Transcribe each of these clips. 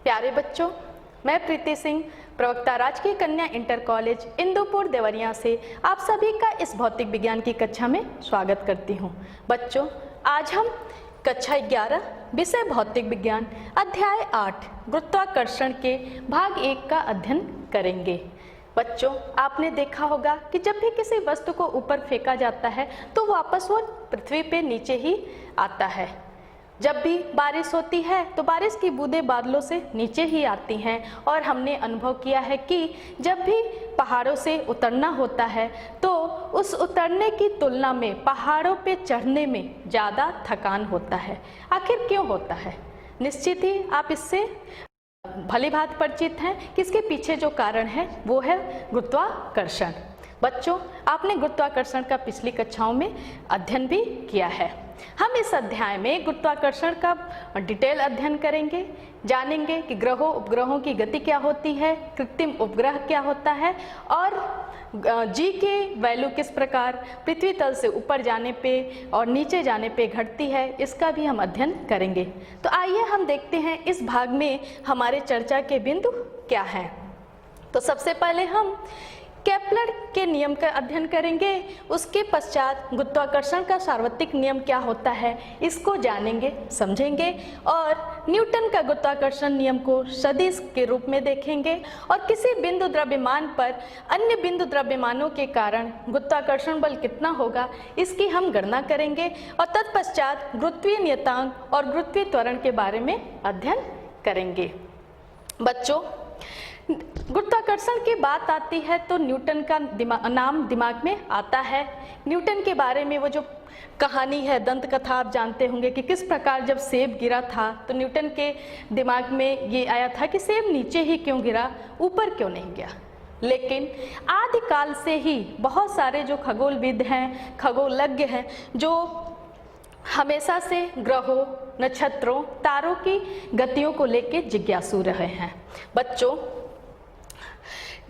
प्यारे बच्चों, मैं प्रीति सिंह, प्रवक्ता राजकीय कन्या इंटर कॉलेज इंदुपुर देवरिया से आप सभी का इस भौतिक विज्ञान की कक्षा में स्वागत करती हूं। बच्चों, आज हम कक्षा 11 विषय भौतिक विज्ञान अध्याय 8 गुरुत्वाकर्षण के भाग 1 का अध्ययन करेंगे। बच्चों, आपने देखा होगा कि जब भी किसी वस्तु को ऊपर फेंका जाता है तो वापस वो पृथ्वी पे नीचे ही आता है। जब भी बारिश होती है तो बारिश की बूंदें बादलों से नीचे ही आती हैं और हमने अनुभव किया है कि जब भी पहाड़ों से उतरना होता है तो उस उतरने की तुलना में पहाड़ों पे चढ़ने में ज़्यादा थकान होता है। आखिर क्यों होता है? निश्चित ही आप इससे भली भांति परिचित हैं कि इसके पीछे जो कारण है वो है गुरुत्वाकर्षण। बच्चों, आपने गुरुत्वाकर्षण का पिछली कक्षाओं में अध्ययन भी किया है। हम इस अध्याय में गुरुत्वाकर्षण का डिटेल अध्ययन करेंगे, जानेंगे कि ग्रहों उपग्रहों की गति क्या होती है, कृत्रिम उपग्रह क्या होता है और जी के वैल्यू किस प्रकार पृथ्वी तल से ऊपर जाने पे और नीचे जाने पे घटती है, इसका भी हम अध्ययन करेंगे। तो आइए हम देखते हैं इस भाग में हमारे चर्चा के बिंदु क्या हैं। तो सबसे पहले हम केपलर के नियम का अध्ययन करेंगे। उसके पश्चात गुरुत्वाकर्षण का सार्वत्रिक नियम क्या होता है इसको जानेंगे, समझेंगे और न्यूटन का गुरुत्वाकर्षण नियम को सदिश के रूप में देखेंगे और किसी बिंदु द्रव्यमान पर अन्य बिंदु द्रव्यमानों के कारण गुरुत्वाकर्षण बल कितना होगा इसकी हम गणना करेंगे और तत्पश्चात गुरुत्वीय नियतांक और गुरुत्वीय त्वरण के बारे में अध्ययन करेंगे। बच्चों, गुरुत्वाकर्षण की बात आती है तो न्यूटन का नाम दिमाग में आता है। न्यूटन के बारे में वो जो कहानी है, दंत कथा, आप जानते होंगे कि किस प्रकार जब सेब गिरा था तो न्यूटन के दिमाग में ये आया था कि सेब नीचे ही क्यों गिरा, ऊपर क्यों नहीं गया। लेकिन आदिकाल से ही बहुत सारे जो खगोलविद हैं, खगोलज्ञ हैं, जो हमेशा से ग्रहों, नक्षत्रों, तारों की गतियों को लेकर जिज्ञासु रहे हैं। बच्चों,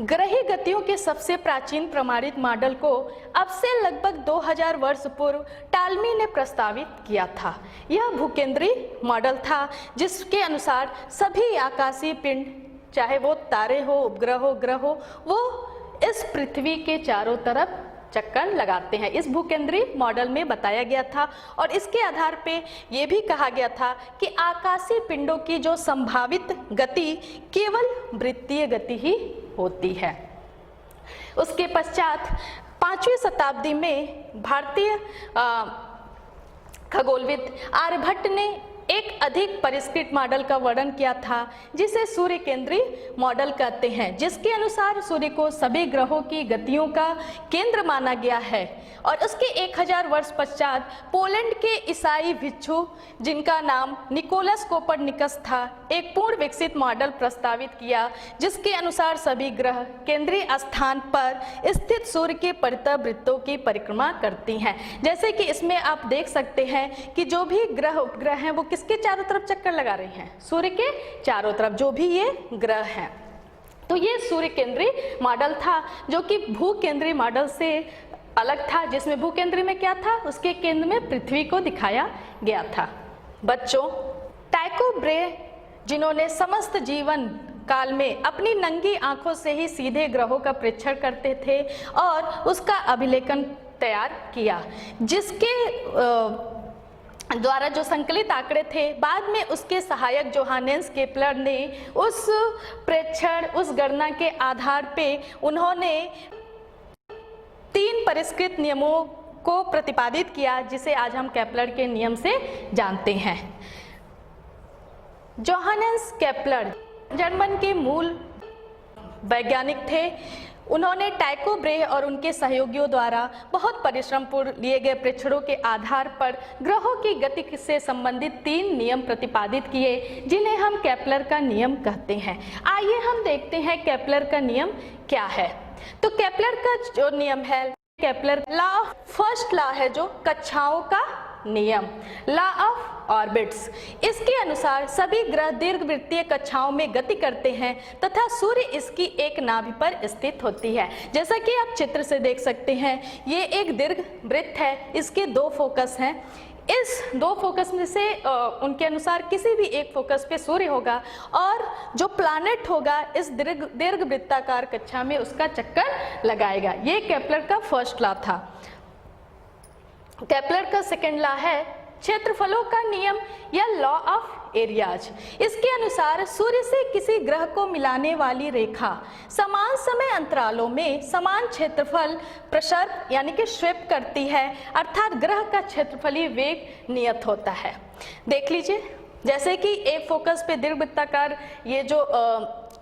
ग्रही गतियों के सबसे प्राचीन प्रमाणित मॉडल को अब से लगभग 2000 वर्ष पूर्व टालमी ने प्रस्तावित किया था। यह भूकेंद्रीय मॉडल था जिसके अनुसार सभी आकाशीय पिंड, चाहे वो तारे हो, उपग्रह हो, ग्रह हो, वो इस पृथ्वी के चारों तरफ चक्कर लगाते हैं। इस भूकेंद्रीय मॉडल में बताया गया था और इसके आधार पे ये भी कहा गया था कि आकाशीय पिंडों की जो संभावित गति केवल वृत्तीय गति ही होती है। उसके पश्चात 5वीं शताब्दी में भारतीय खगोलविद आर्यभट्ट ने एक अधिक परिष्कृत मॉडल का वर्णन किया था जिसे सूर्य केंद्रीय मॉडल कहते हैं, जिसके अनुसार सूर्य को सभी ग्रहों की गतियों का केंद्र माना गया है। और उसके 1000 वर्ष पश्चात पोलैंड के ईसाई भिक्षु जिनका नाम निकोलस कोपरनिकस था, एक पूर्ण विकसित मॉडल प्रस्तावित किया जिसके अनुसार सभी ग्रह केंद्रीय स्थान पर स्थित सूर्य के परितःवृत्तों की परिक्रमा करती हैं। जैसे कि इसमें आप देख सकते हैं कि जो भी ग्रह उपग्रह हैं वो किसके चारों तरफ चक्कर लगा रहे हैं? सूर्य के चारों तरफ, जो भी ये ग्रह हैं। तो ये सूर्य केंद्रीय मॉडल था जो कि भू केंद्रीय मॉडल से अलग था, जिसमें भू केंद्र में क्या था, उसके केंद्र में पृथ्वी को दिखाया गया था। बच्चों, टाइको ब्रे, जिन्होंने समस्त जीवन काल में अपनी नंगी आंखों से ही सीधे ग्रहों का परीक्षण करते थे और उसका अभिलेखन तैयार किया, जिसके द्वारा जो संकलित आंकड़े थे, बाद में उसके सहायक जोहानेस केपलर ने उस प्रेक्षण, उस गणना के आधार पे उन्होंने 3 परिष्कृत नियमों को प्रतिपादित किया जिसे आज हम केपलर के नियम से जानते हैं। जोहानेस केपलर जर्मन के मूल वैज्ञानिक थे। उन्होंने टाइको ब्रे और उनके सहयोगियों द्वारा बहुत परिश्रम पूर्वक लिए गए प्रेक्षणों के आधार पर ग्रहों की गति से संबंधित 3 नियम प्रतिपादित किए जिन्हें हम केपलर का नियम कहते हैं। आइए हम देखते हैं केपलर का नियम क्या है। तो केपलर का जो नियम है, केपलर लॉ, फर्स्ट लॉ है जो कक्षाओं का नियम, लॉ ऑफ ऑर्बिट्स। इसके अनुसार सभी ग्रह दीर्घवृत्तीय कक्षाओं में गति करते हैं तथा सूर्य इसकी एक नाभि पर स्थित होती है। जैसा कि आप चित्र से देख सकते हैं, ये एक दीर्घ वृत्त है, इसके 2 फोकस हैं। इस दो फोकस में से उनके अनुसार किसी भी एक फोकस पे सूर्य होगा और जो प्लैनेट होगा इस दीर्घ वृत्ताकार कक्षा में उसका चक्कर लगाएगा। ये केपलर का फर्स्ट लॉ था। केपलर का सेकेंड लॉ है क्षेत्रफलों का नियम या लॉ ऑफ एरियाज। इसके अनुसार सूर्य से किसी ग्रह को मिलाने वाली रेखा समान समय अंतरालों में समान क्षेत्रफल प्रसर यानी कि स्वेप करती है, अर्थात ग्रह का क्षेत्रफलीय वेग नियत होता है। देख लीजिए, जैसे कि एक फोकस पे दीर्घवृत्ताकार ये जो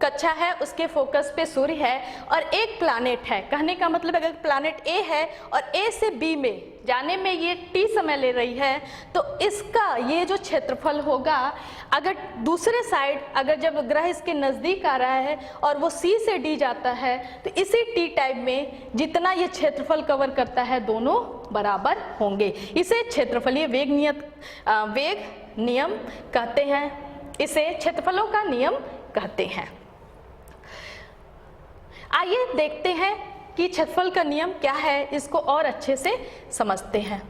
कक्षा है उसके फोकस पे सूर्य है और एक प्लैनेट है। कहने का मतलब अगर प्लैनेट ए है और ए से बी में जाने में ये t समय ले रही है तो इसका ये जो क्षेत्रफल होगा, अगर दूसरे साइड अगर जब ग्रह इसके नज़दीक आ रहा है और वो C से D जाता है तो इसी t टाइप में जितना ये क्षेत्रफल कवर करता है दोनों बराबर होंगे। इसे क्षेत्रफलीय वेग नियम कहते हैं, इसे क्षेत्रफलों का नियम कहते हैं। आइए देखते हैं कि क्षेत्रफल का नियम क्या है, इसको और अच्छे से समझते हैं।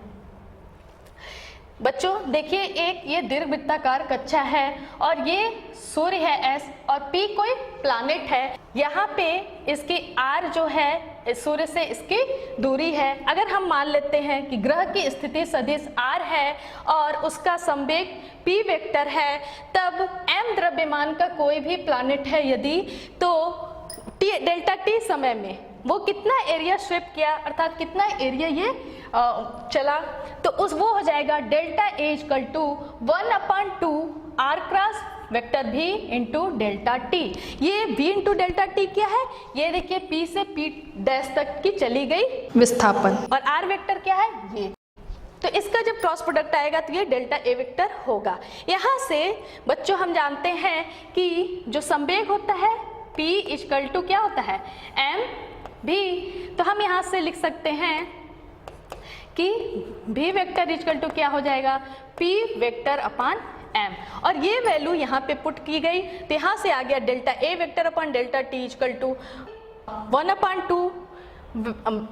बच्चों देखिए, एक ये दीर्घवृत्ताकार कक्षा है और ये सूर्य है S और P कोई प्लैनेट है। यहाँ पे इसकी R जो है सूर्य से इसकी दूरी है। अगर हम मान लेते हैं कि ग्रह की स्थिति सदिश R है और उसका संवेग P वेक्टर है, तब m द्रव्यमान का कोई भी प्लैनेट है यदि, तो डेल्टा टी समय में वो कितना एरिया स्वेप किया, अर्थात कितना एरिया ये चला, तो उस वो हो जाएगा delta A equal to 1/2 r cross vector v into delta T. ये v इंटू डेल्टा टी क्या है, ये देखिए p से p डैश तक की चली गई विस्थापन, और r वेक्टर क्या है ये, तो इसका जब क्रॉस प्रोडक्ट आएगा तो ये डेल्टा ए वेक्टर होगा। यहाँ से बच्चों हम जानते हैं कि जो संवेग होता है p इक्वल टू क्या होता है m v, तो हम यहाँ से लिख सकते हैं कि v वेक्टर इक्वल टू क्या हो जाएगा p वेक्टर अपान m, और ये वैल्यू यहाँ पे पुट की गई तो यहाँ से आ गया delta a vector upon delta t equal to 1/2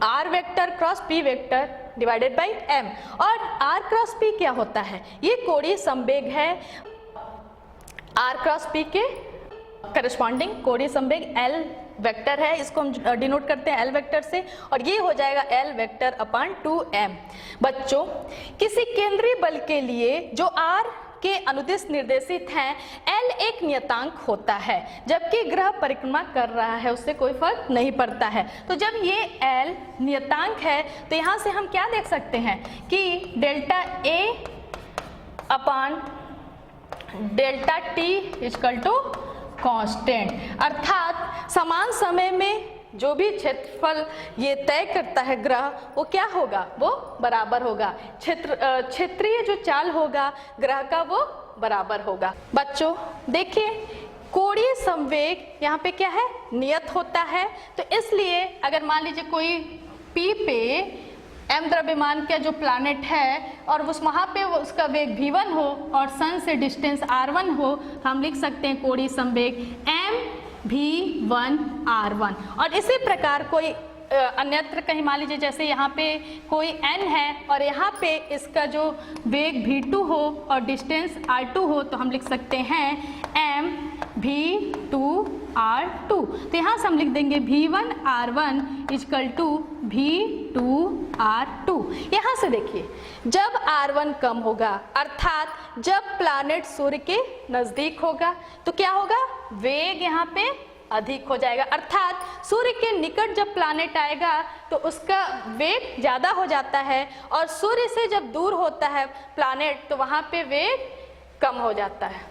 r vector cross p vector divided by m। और r क्रॉस p क्या होता है, ये कोणीय संवेग है, r क्रॉस p के करस्पॉन्डिंग कोणीय संवेग L वेक्टर है, इसको हम डिनोट करते हैं L वेक्टर से, और ये हो जाएगा L वेक्टर अपान 2m। बच्चों किसी केंद्रीय बल के लिए जो R के अनुदिश निर्देशित हैं, L एक नियतांक होता है, जबकि ग्रह परिक्रमा कर रहा है उससे कोई फर्क नहीं पड़ता है। तो जब ये L नियतांक है तो यहाँ से हम क्या देख सकते हैं कि delta A upon delta T equal to constant, अर्थात समान समय में जो भी क्षेत्रफल ये तय करता है ग्रह वो क्या होगा, वो बराबर होगा। क्षेत्रीय जो चाल होगा ग्रह का वो बराबर होगा। बच्चों देखिए, कोणीय संवेग यहाँ पे क्या है नियत होता है, तो इसलिए अगर मान लीजिए कोई P पे m द्रव्यमान का जो प्लैनेट है और उस वहाँ पे उसका वेग v1 हो और सन से डिस्टेंस r1 हो, तो हम लिख सकते हैं कोणीय संवेग m v1 r1। और इसी प्रकार कोई अन्यत्र कहीं मान लीजिए जैसे यहाँ पे कोई n है और यहाँ पे इसका जो वेग v2 हो और डिस्टेंस r2 हो, तो हम लिख सकते हैं m v2 r2। तो यहाँ से हम लिख देंगे v1 r1 equal to v2 r2। यहाँ से देखिए, जब r1 कम होगा अर्थात जब प्लैनेट सूर्य के नज़दीक होगा तो क्या होगा, वेग यहाँ पे अधिक हो जाएगा, अर्थात सूर्य के निकट जब प्लैनेट आएगा तो उसका वेग ज़्यादा हो जाता है, और सूर्य से जब दूर होता है प्लैनेट तो वहाँ पे वेग कम हो जाता है।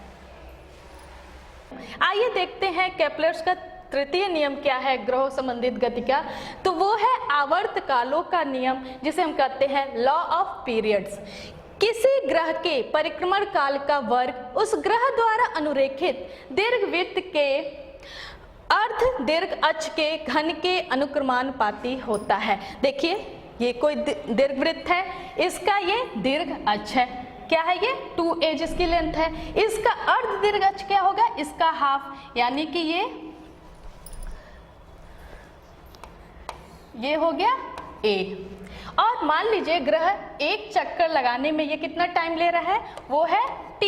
आइए देखते हैं केपलर्स का तृतीय नियम क्या है ग्रहों संबंधित गति का, तो वो है आवर्त कालों का नियम, जिसे हम कहते हैं लॉ ऑफ पीरियड्स। किसी ग्रह के परिक्रमण काल का वर्ग उस ग्रह द्वारा अनुरेखित दीर्घवृत्त के अर्ध दीर्घ अक्ष के घन के अनुक्रमानुपाती होता है। देखिए, ये कोई दीर्घवृत्त है, इसका ये दीर्घ अक्ष है, क्या है ये 2a जिसकी लेंथ है, इसका अर्ध दीर्घ अक्ष क्या होगा, इसका हाफ, यानी कि ये हो गया ए। और मान लीजिए ग्रह एक चक्कर लगाने में ये कितना टाइम ले रहा है, वो है t।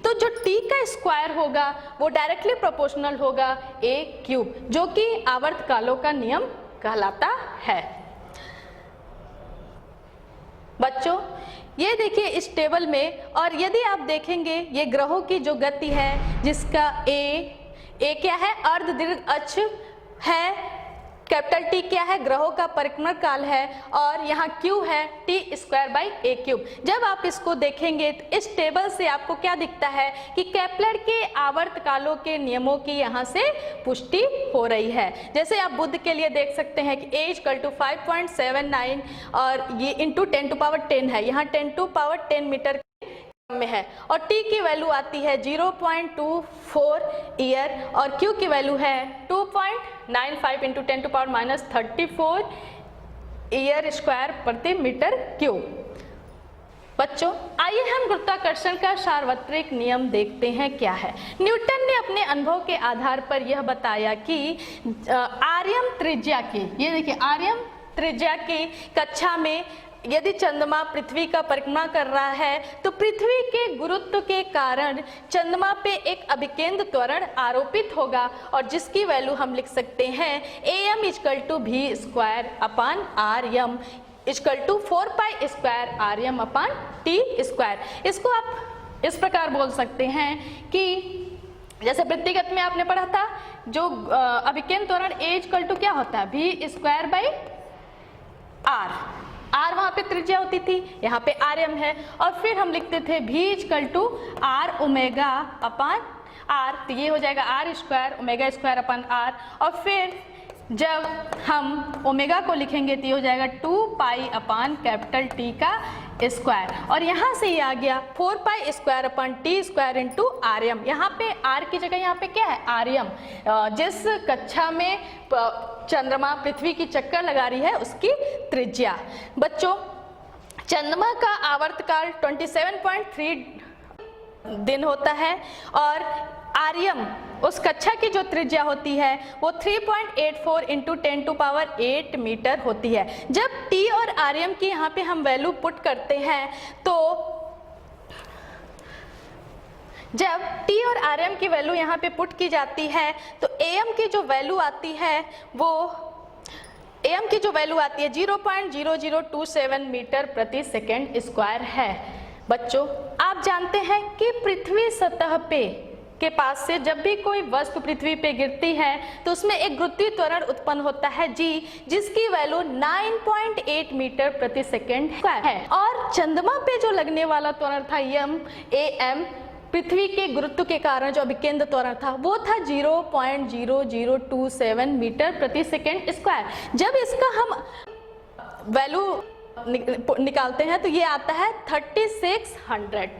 तो जो t का स्क्वायर होगा वो डायरेक्टली प्रोपोर्शनल होगा a क्यूब, जो कि आवर्तकालों का नियम कहलाता है। बच्चों ये देखिए इस टेबल में, और यदि आप देखेंगे ये ग्रहों की जो गति है, जिसका ए क्या है, अर्धदीर्घ अक्ष है, कैपिटल टी क्या है, ग्रहों का परिक्रमण काल है, और यहाँ क्यू है T square by A cube. जब आप इसको देखेंगे तो इस टेबल से आपको क्या दिखता है कि केपलर के आवर्तकालों के नियमों की यहाँ से पुष्टि हो रही है। जैसे आप बुध के लिए देख सकते हैं कि ए = 5.79 और ये इंटू 10⁻10 है, यहाँ 10⁻10 मीटर में है, और t की वैल्यू आती है 0.24 ईयर, और q की वैल्यू है 2.95 इंटू 10⁻34 ईयर स्क्वायर प्रति मीटर क्यूब। बच्चों आइए हम गुरुत्वाकर्षण का सार्वत्रिक नियम देखते हैं क्या है। न्यूटन ने अपने अनुभव के आधार पर यह बताया कि आर्यम त्रिज्या की, ये देखिए आर्यम त्रिज्या की कक्षा में यदि चंद्रमा पृथ्वी का परिक्रमा कर रहा है तो पृथ्वी के गुरुत्व के कारण चंद्रमा पे एक अभिकेंद्र त्वरण आरोपित होगा, और जिसकी वैल्यू हम लिख सकते हैं am = v²/rm = 4π²rm/t²। इसको आप इस प्रकार बोल सकते हैं कि जैसे वृत्तिगत में आपने पढ़ा था, जो अभिकेंद्र त्वरण a = क्या होता है, v²/r। r वहाँ पे त्रिज्या होती थी, यहाँ पे rm है, और फिर हम लिखते थे v = r⍵/r, तो ये हो जाएगा r²⍵²/r, और फिर जब हम ओमेगा को लिखेंगे तो ये हो जाएगा 2π/T का स्क्वायर, और यहाँ से ये आ गया 4π²/T² इंटू rm। यहाँ पे r की जगह यहाँ पे क्या है, rm, जिस कक्षा में चंद्रमा पृथ्वी की चक्कर लगा रही है उसकी त्रिज्या। बच्चों चंद्रमा का आवर्तकाल 27.3 दिन होता है, और आर्यम उस कक्षा की जो त्रिज्या होती है वो 3.84 इंटू 10⁸ मीटर होती है। जब टी और आर्यम की यहाँ पे हम वैल्यू पुट करते हैं, तो जब टी और आरएम की वैल्यू यहाँ पे पुट की जाती है तो एएम की जो वैल्यू आती है वो 0.0027 मीटर प्रति सेकेंड स्क्वायर है। बच्चों आप जानते हैं कि पृथ्वी सतह पे के पास से जब भी कोई वस्तु पृथ्वी पे गिरती है तो उसमें एक गुरुत्वीय त्वरण उत्पन्न होता है g, जिसकी वैल्यू 9.8 मीटर प्रति सेकेंड है। और चंद्रमा पे जो लगने वाला त्वरण था am पृथ्वी के गुरुत्व के कारण जो अभिकेंद्र त्वरण था वो था 0.0027 मीटर प्रति सेकेंड स्क्वायर। जब इसका हम वैल्यू निकालते हैं तो ये आता है 3600।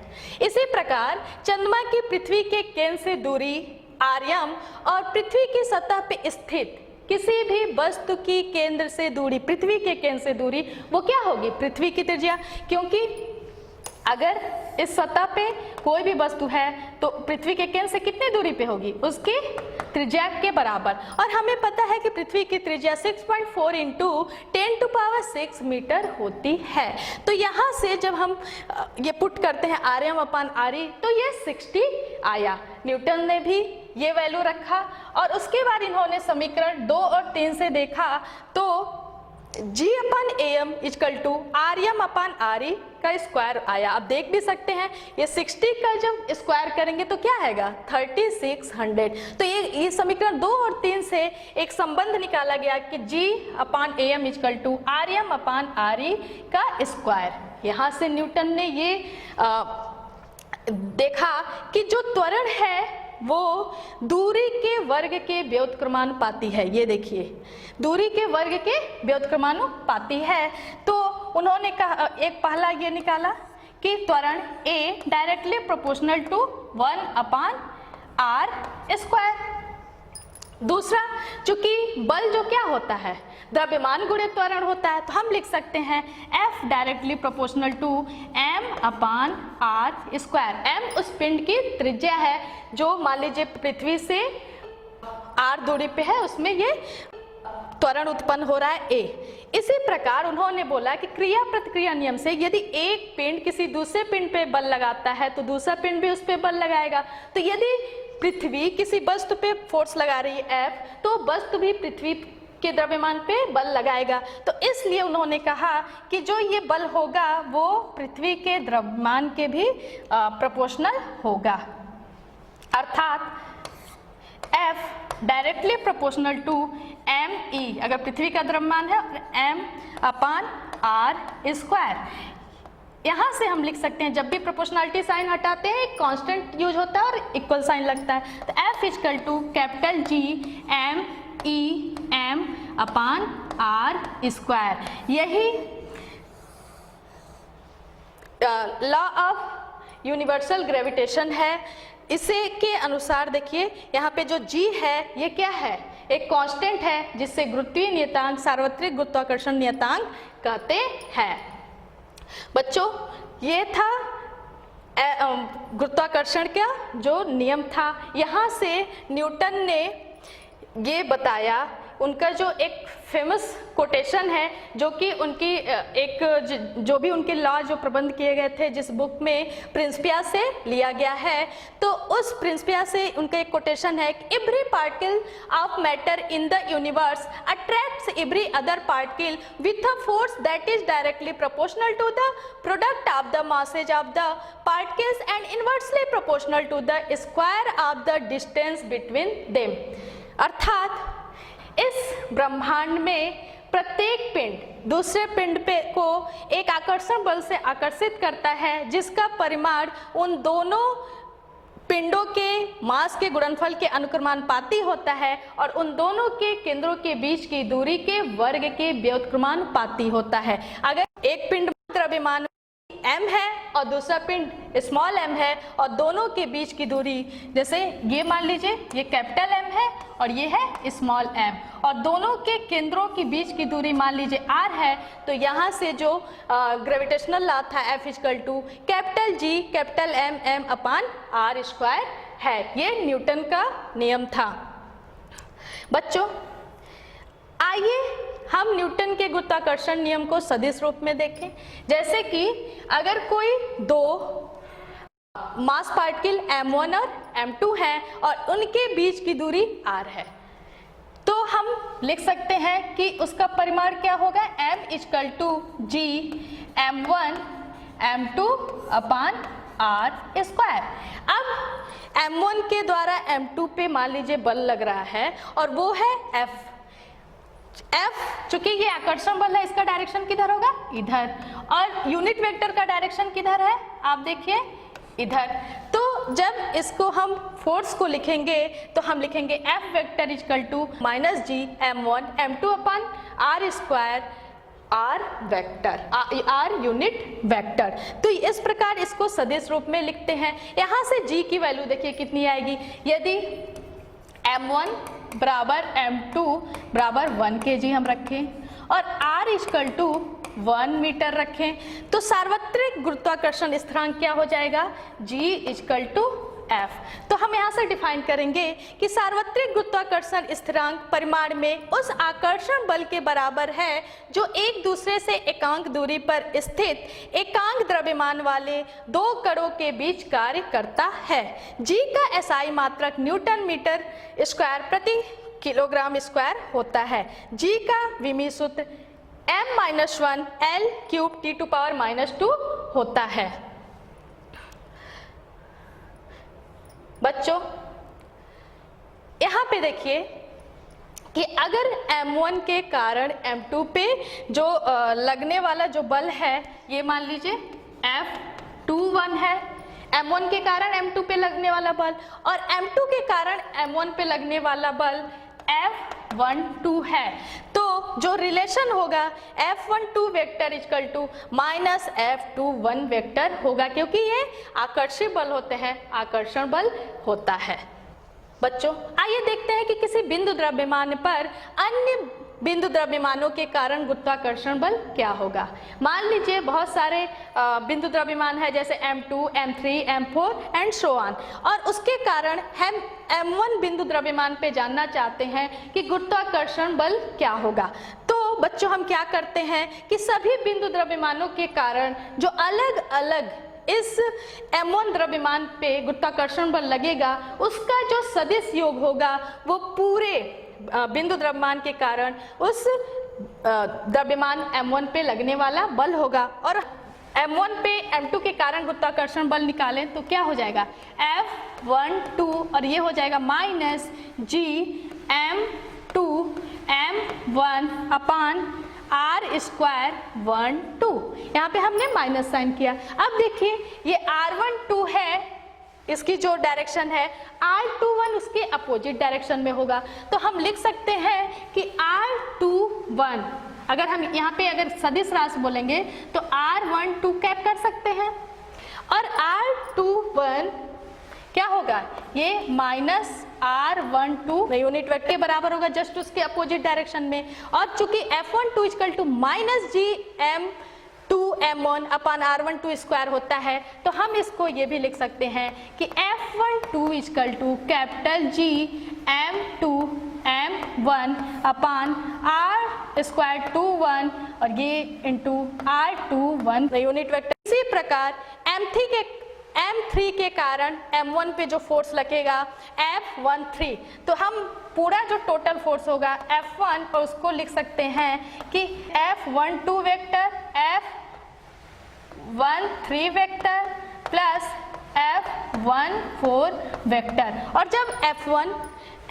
इसी प्रकार चंद्रमा की पृथ्वी के केंद्र से दूरी आर्यम और पृथ्वी की सतह पे स्थित किसी भी वस्तु की केंद्र से दूरी, पृथ्वी के केंद्र से दूरी वो क्या होगी, पृथ्वी की त्रिज्या। क्योंकि अगर इस सतह पे कोई भी वस्तु है तो पृथ्वी के केंद्र से कितनी दूरी पे होगी, उसकी त्रिज्या के बराबर। और हमें पता है कि पृथ्वी की त्रिज्या 6.4 इंटू 10⁶ मीटर होती है। तो यहाँ से जब हम ये पुट करते हैं Rm/Re तो ये 60 आया। न्यूटन ने भी ये वैल्यू रखा और उसके बाद इन्होंने समीकरण 2 और 3 से देखा तो G/am = Rm/Re का स्क्वायर आया। आप देख भी सकते हैं ये 60 का जब स्क्वायर करेंगे तो क्या आएगा 3600। तो ये समीकरण 2 और 3 से एक संबंध निकाला गया कि G/am = Rm/Re का स्क्वायर। यहाँ से न्यूटन ने ये देखा कि जो त्वरण है वो दूरी के वर्ग के व्युत्क्रमानुपाती है। ये देखिए दूरी के वर्ग के व्युत्क्रमानुपाती है। तो उन्होंने कहा, एक पहला ये निकाला कि त्वरण A directly proportional to 1/r²। दूसरा, चूंकि बल जो क्या होता है द्रव्यमान गुणित त्वरण होता है तो हम लिख सकते हैं F directly proportional to m/r²। m उस पिंड की त्रिज्या है जो मान लीजिए पृथ्वी से r दूरी पे है, उसमें ये त्वरण उत्पन्न हो रहा है ए। इसी प्रकार उन्होंने बोला कि क्रिया प्रतिक्रिया नियम से यदि एक पिंड किसी दूसरे पिंड पे बल लगाता है तो दूसरा पिंड भी उस पे बल लगाएगा। तो यदि पृथ्वी किसी वस्तु पे फोर्स लगा रही है F, तो वस्तु भी पृथ्वी के द्रव्यमान पे बल लगाएगा। तो इसलिए उन्होंने कहा कि जो ये बल होगा वो पृथ्वी के द्रव्यमान के भी प्रोपोर्शनल होगा, अर्थात F directly proportional to ME अगर पृथ्वी का द्रव्यमान है, M/r²। यहाँ से हम लिख सकते हैं, जब भी प्रोपोर्शनलिटी साइन हटाते हैं एक कांस्टेंट यूज होता है और इक्वल साइन लगता है। तो F equal to capital G ME M/r²। यही लॉ ऑफ यूनिवर्सल ग्रेविटेशन है। इसे के अनुसार देखिए यहाँ पे जो G है ये क्या है, एक कांस्टेंट है जिससे गुरुत्वीय नियतांक सार्वत्रिक गुरुत्वाकर्षण नियतांक कहते हैं। बच्चों ये था गुरुत्वाकर्षण का जो नियम था। यहाँ से न्यूटन ने ये बताया, उनका जो एक फेमस कोटेशन है जो कि उनकी एक जो भी उनके लॉ जो प्रबंध किए गए थे जिस बुक में प्रिंसिपिया से लिया गया है, तो उस प्रिंसिपिया से उनका एक कोटेशन है कि every particle of matter in the universe attracts every other particle with a force that is directly proportional to the product of the masses of the particles and inversely proportional to the square of the distance between them. अर्थात इस ब्रह्मांड में प्रत्येक पिंड दूसरे पिंड पे को एक आकर्षण बल से आकर्षित करता है जिसका परिमाण उन दोनों पिंडों के मास के गुणनफल के अनुक्रमानुपाती होता है और उन दोनों के केंद्रों के बीच की दूरी के वर्ग के व्युत्क्रमानुपाती होता है। अगर एक पिंड द्रव्यमान m है और दूसरा पिंड स्मॉल m है और दोनों के बीच की दूरी, जैसे ये मान लीजिए ये कैपिटल M है और ये है स्मॉल m, और दोनों के केंद्रों के बीच की दूरी मान लीजिए r है, तो यहाँ से जो ग्रेविटेशनल लॉ था F equal to capital G capital M M/r² है। ये न्यूटन का नियम था। बच्चों आइए हम न्यूटन के गुरुत्वाकर्षण नियम को सदिश रूप में देखें। जैसे कि अगर कोई दो मास पार्टिकल m1 और m2 हैं और उनके बीच की दूरी r है, तो हम लिख सकते हैं कि उसका परिमाण क्या होगा, m equal to G m1 m2/r²। अब m1 के द्वारा m2 पे मान लीजिए बल लग रहा है और वो है F। चूंकि ये आकर्षण बल है, इसका डायरेक्शन किधर होगा, इधर, और यूनिट वेक्टर का डायरेक्शन किधर है, आप देखिए इधर। तो जब इसको हम फोर्स को लिखेंगे तो हम लिखेंगे F vector equal to -G m1 m2/r² r vector, r unit vector. तो इस प्रकार इसको सदिश रूप में लिखते हैं। यहाँ से G की वैल्यू देखिए कितनी आएगी, यदि m1 बराबर m2 बराबर 1 kg हम रखें और r इक्वल टू 1 मीटर रखें, तो सार्वत्रिक गुरुत्वाकर्षण स्थिरांक क्या हो जाएगा, G इक्वल टू F। तो हम यहाँ से डिफाइन करेंगे कि सार्वत्रिक गुरुत्वाकर्षण स्थिरांक परिमाण में उस आकर्षण बल के बराबर है जो एक दूसरे से एकांक दूरी पर स्थित एकांक द्रव्यमान वाले दो कणों के बीच कार्य करता है। G का SI मात्रक न्यूटन मीटर स्क्वायर प्रति किलोग्राम स्क्वायर होता है। G का विमीय सूत्र m-1 L³ T⁻² होता है। बच्चों यहाँ पे देखिए कि अगर m1 के कारण m2 पे जो लगने वाला जो बल है, ये मान लीजिए F21 है, m1 के कारण m2 पे लगने वाला बल, और m2 के कारण m1 पे लगने वाला बल F12 है, तो जो रिलेशन होगा F12 vector equal to -F21 vector होगा, क्योंकि ये आकर्षी बल होते हैं, आकर्षण बल होता है। बच्चों आइए देखते हैं कि किसी बिंदु द्रव्यमान पर अन्य बिंदु द्रव्यमानों के कारण गुरुत्वाकर्षण बल क्या होगा। मान लीजिए बहुत सारे बिंदु द्रव्यमान है, जैसे M2, M3, M4 and so on, और उसके कारण हम M1 बिंदु द्रव्यमान पे जानना चाहते हैं कि गुरुत्वाकर्षण बल क्या होगा। तो बच्चों हम क्या करते हैं कि सभी बिंदु द्रव्यमानों के कारण जो अलग अलग इस M1 द्रव्यमान पे गुरुत्वाकर्षण बल लगेगा, उसका जो सदिश योग होगा वो पूरे बिंदु द्रव्यमान के कारण उस द्रव्यमान M1 पे लगने वाला बल होगा। और M1 पे M2 के कारण गुरुत्वाकर्षण बल निकालें तो क्या हो जाएगा, F12, और ये हो जाएगा माइनस Gm2 M1 अपान R स्क्वायर 1 2। यहाँ पे हमने माइनस साइन किया। अब देखिए ये R12 है, इसकी जो डायरेक्शन है, R21 उसके अपोजिट डायरेक्शन में होगा, तो हम लिख सकते हैं कि R21, अगर हम यहाँ पे अगर सदिश राशि बोलेंगे तो R12 कैप कर सकते हैं, और R21 क्या होगा, ये माइनस R12 यूनिट वेक्टर के बराबर होगा, जस्ट उसके अपोजिट डायरेक्शन में। और चूंकि F12 equal to minus Gm2m1 upon R12 square होता है, तो हम इसको ये भी लिख सकते हैं कि F12 equal to capital Gm2m1 upon R square 21 और ये इंटू R21 यूनिट वेक्टर। इसी प्रकार M3 के कारण M1 पे जो फोर्स लगेगा F13, तो हम पूरा जो टोटल फोर्स होगा F1 और उसको लिख सकते हैं कि F12 vector F13 vector plus F14 vector. और जब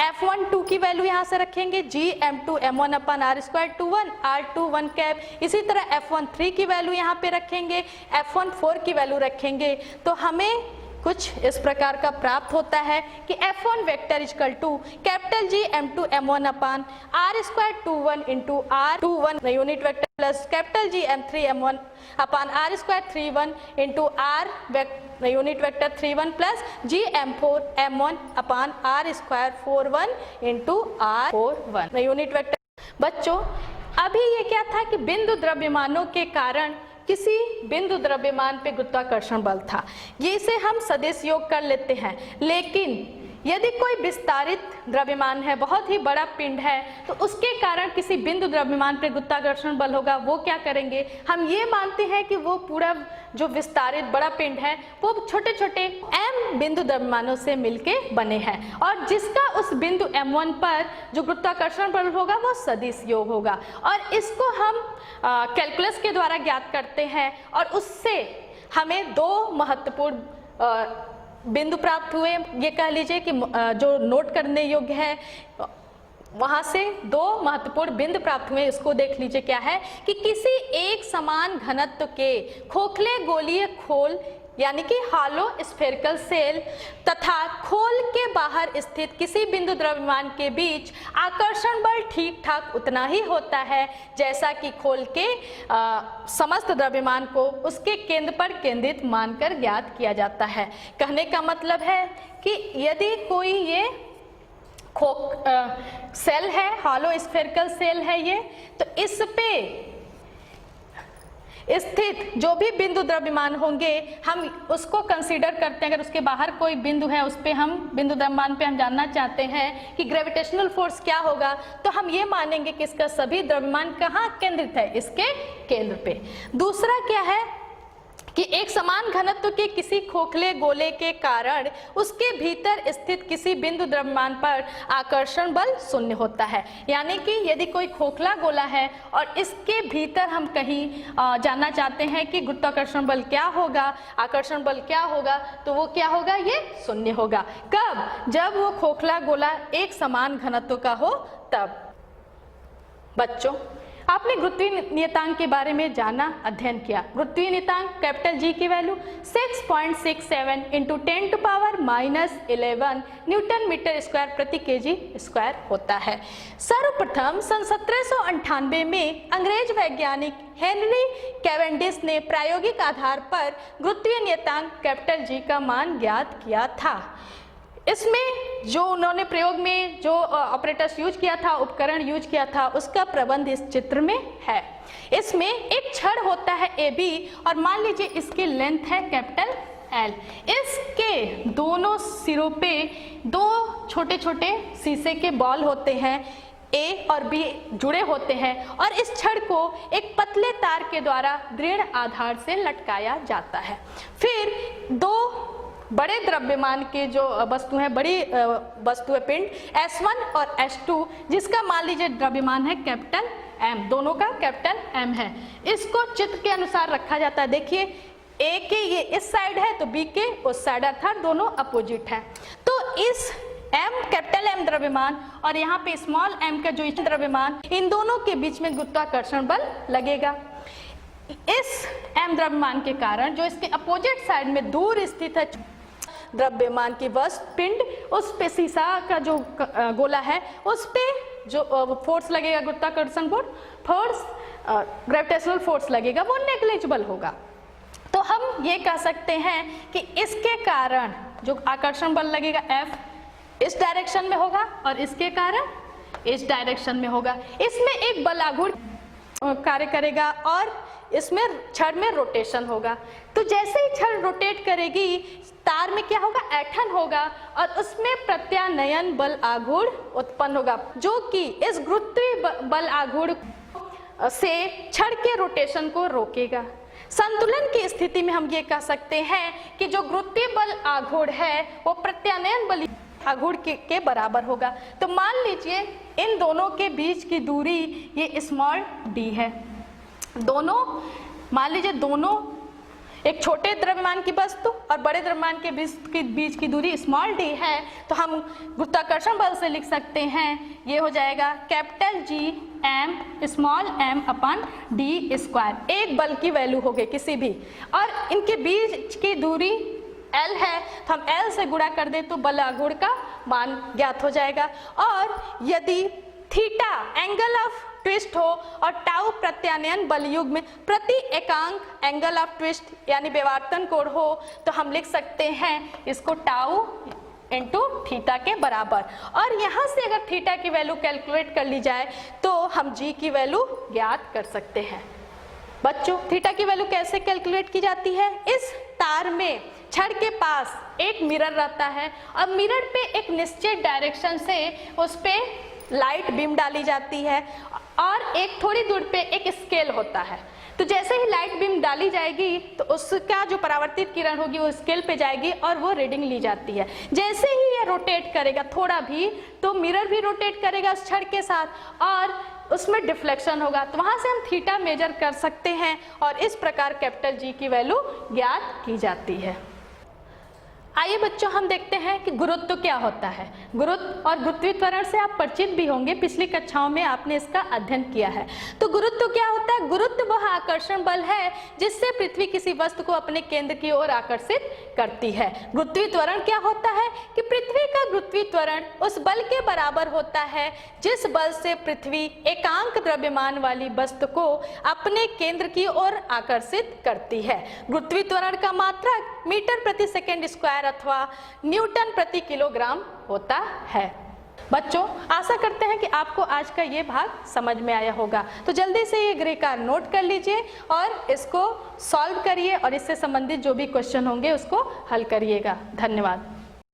F12 की वैल्यू यहाँ से रखेंगे Gm2m1 upon R square 21 R21 cap, इसी तरह F13 की वैल्यू यहाँ पे रखेंगे, F14 की वैल्यू रखेंगे, तो हमें कुछ इस प्रकार का प्राप्त होता है कि F1 vector equal to capital Gm2m1 upon R square 21 into R21 unit vector plus capital Gm3m1 upon R square 31 into R unit vector 31 plus Gm4m1 upon R square 41 into R41 unit vector. बच्चों अभी ये क्या था कि बिंदु द्रव्यमानों के कारण किसी बिंदु द्रव्यमान पे गुरुत्वाकर्षण बल था, ये इसे हम सदिश योग कर लेते हैं। लेकिन यदि कोई विस्तारित द्रव्यमान है, बहुत ही बड़ा पिंड है, तो उसके कारण किसी बिंदु द्रव्यमान पे गुरुत्वाकर्षण बल होगा, वो क्या करेंगे, हम ये मानते हैं कि वो पूरा जो विस्तारित बड़ा पिंड है वो छोटे छोटे m बिंदु द्रव्यमानों से मिलके बने हैं, और जिसका उस बिंदु M1 पर जो गुरुत्वाकर्षण बल होगा वो सदिश योग होगा। और इसको हम कैलकुलस के द्वारा ज्ञात करते हैं, और उससे हमें दो महत्वपूर्ण बिंदु प्राप्त हुए। ये कह लीजिए कि जो नोट करने योग्य है, वहां से दो महत्वपूर्ण बिंदु प्राप्त हुए। इसको देख लीजिए क्या है कि किसी एक समान घनत्व के खोखले गोलीय खोल यानी कि हालो स्फेरिकल सेल तथा खोल के बाहर स्थित किसी बिंदु द्रव्यमान के बीच आकर्षण बल ठीक ठाक उतना ही होता है जैसा कि खोल के समस्त द्रव्यमान को उसके केंद्र पर केंद्रित मानकर ज्ञात किया जाता है। कहने का मतलब है कि यदि कोई ये सेल है, हालो स्फेरिकल सेल है ये, तो इस पे स्थित जो भी बिंदु द्रव्यमान होंगे हम उसको कंसीडर करते हैं। अगर उसके बाहर कोई बिंदु है, उस पे हम बिंदु द्रव्यमान पे हम जानना चाहते हैं कि ग्रेविटेशनल फोर्स क्या होगा, तो हम ये मानेंगे कि इसका सभी द्रव्यमान कहाँ केंद्रित है, इसके केंद्र पे। दूसरा क्या है कि एक समान घनत्व के किसी खोखले गोले के कारण उसके भीतर स्थित किसी बिंदु द्रव्यमान पर आकर्षण बल शून्य होता है। यानी कि यदि कोई खोखला गोला है और इसके भीतर हम कहीं जानना चाहते हैं कि गुरुत्वाकर्षण बल क्या होगा, आकर्षण बल क्या होगा, तो वो क्या होगा, ये शून्य होगा। कब? जब वो खोखला गोला एक समान घनत्व का हो तब। बच्चों आपने गुरुत्वीय नियतांक के बारे में जाना, अध्ययन किया। गुरुत्वीय नियतांक कैपिटल जी की value 6.67 into 10⁻11 newton metre square प्रति केजी स्क्वायर होता है। सर्वप्रथम सन 1798 में अंग्रेज वैज्ञानिक हेनरी कैवेंडिश ने प्रायोगिक आधार पर गुरुत्वीय नियतांक कैपिटल जी का मान ज्ञात किया था। इसमें जो उन्होंने प्रयोग में जो ऑपरेटर्स यूज किया था, उपकरण यूज किया था, उसका प्रबंध इस चित्र में है। इसमें एक छड़ होता है AB और मान लीजिए इसकी लेंथ है कैपिटल L। इसके दोनों सिरों पे दो छोटे छोटे शीशे के बॉल होते हैं, A और B जुड़े होते हैं और इस छड़ को एक पतले तार के द्वारा दृढ़ आधार से लटकाया जाता है। फिर दो बड़े द्रव्यमान के जो वस्तु है, बड़ी वस्तु है पिंड S1 और S2, जिसका मान लीजिए द्रव्यमान है कैपिटल M, दोनों का कैपिटल M है। इसको चित्र के अनुसार रखा जाता है। देखिए A के ये इस साइड है तो B के उस साइड, अर्थात दोनों अपोजिट है। तो इस M कैपिटल M द्रव्यमान और यहाँ पे स्मॉल m का जो द्रव्यमान, इन दोनों के बीच में गुरुत्वाकर्षण बल लगेगा। इस M द्रव्यमान के कारण जो इसके अपोजिट साइड में दूर स्थित है द्रव्यमान की वस्तु पिंड, उस पे शीशा का जो गोला है उस पे जो फोर्स लगेगा, गुरुत्वाकर्षण फोर्स, ग्रेविटेशनल फोर्स लगेगा, वो नेग्लिजिबल होगा। तो हम ये कह सकते हैं कि इसके कारण जो आकर्षण बल लगेगा F इस डायरेक्शन में होगा और इसके कारण इस डायरेक्शन में होगा। इसमें एक बल आघूर्ण कार्य करेगा और इसमें छड़ में रोटेशन होगा। तो जैसे ही छड़ रोटेट करेगी, तार में क्या होगा, ऐंठन होगा और उसमें प्रत्यानयन बल आघूर्ण उत्पन्न होगा, जो कि इस गुरुत्वीय बल आघूर्ण से छड़ के रोटेशन को रोकेगा। संतुलन की स्थिति में हम ये कह सकते हैं कि जो गुरुत्वीय बल आघूर्ण है वो प्रत्यानयन बल आघूर्ण के बराबर होगा। तो मान लीजिए इन दोनों के बीच की दूरी ये स्मॉल d है। दोनों मान लीजिए दोनों एक छोटे द्रव्यमान की वस्तु और बड़े द्रव्यमान के बीच की दूरी स्मॉल d है, तो हम गुरुत्वाकर्षण बल से लिख सकते हैं, ये हो जाएगा capital G m small m अपन d स्क्वायर। एक बल की वैल्यू हो गई किसी भी, और इनके बीच की दूरी L है, तो हम L से गुणा कर दें तो बल आघूर्ण का मान ज्ञात हो जाएगा। और यदि थीटा एंगल ऑफ ट्विस्ट हो और टाउ प्रत्यानयन बल युग्म में प्रति एकांक एंगल ऑफ ट्विस्ट यानी विवर्तन कोण हो, तो हम लिख सकते हैं इसको टाउ इंटू थीटा के बराबर। और यहाँ से अगर थीटा की वैल्यू कैलकुलेट कर ली जाए तो हम जी की वैल्यू ज्ञात कर सकते हैं। बच्चों, थीटा की वैल्यू कैसे कैलकुलेट की जाती है? इस तार में छड़ के पास एक मिरर रहता है और मिरर पे एक निश्चित डायरेक्शन से उस पे लाइट बीम डाली जाती है और एक थोड़ी दूर पे एक स्केल होता है। तो जैसे ही लाइट बीम डाली जाएगी तो उसका जो परावर्तित किरण होगी वो स्केल पे जाएगी और वो रीडिंग ली जाती है। जैसे ही ये रोटेट करेगा थोड़ा भी, तो मिरर भी रोटेट करेगा उस छड़ के साथ और उसमें डिफ्लेक्शन होगा, तो वहां से हम थीटा मेजर कर सकते हैं और इस प्रकार कैपिटल जी की वैल्यू ज्ञात की जाती है। आइए बच्चों, हम देखते हैं कि गुरुत्व क्या होता है। गुरुत्व और गुरुत्वीय त्वरण से आप परिचित भी होंगे, पिछली कक्षाओं में आपने इसका अध्ययन किया है। तो गुरुत्व क्या होता है? गुरुत्व वह आकर्षण बल है जिससे पृथ्वी किसी वस्तु को अपने केंद्र की ओर आकर्षित करती है। गुरुत्वीय त्वरण क्या होता है कि पृथ्वी का गुरुत्वीय त्वरण उस बल के बराबर होता है जिस बल से पृथ्वी एकांक द्रव्यमान वाली वस्तु को अपने केंद्र की ओर आकर्षित करती है। गुरुत्वीय त्वरण का मात्रक मीटर प्रति सेकेंड स्क्वायर अथवा न्यूटन प्रति किलोग्राम होता है। बच्चों, आशा करते हैं कि आपको आज का ये भाग समझ में आया होगा। तो जल्दी से ये गृहकार्य नोट कर लीजिए और इसको सॉल्व करिए और इससे संबंधित जो भी क्वेश्चन होंगे उसको हल करिएगा। धन्यवाद।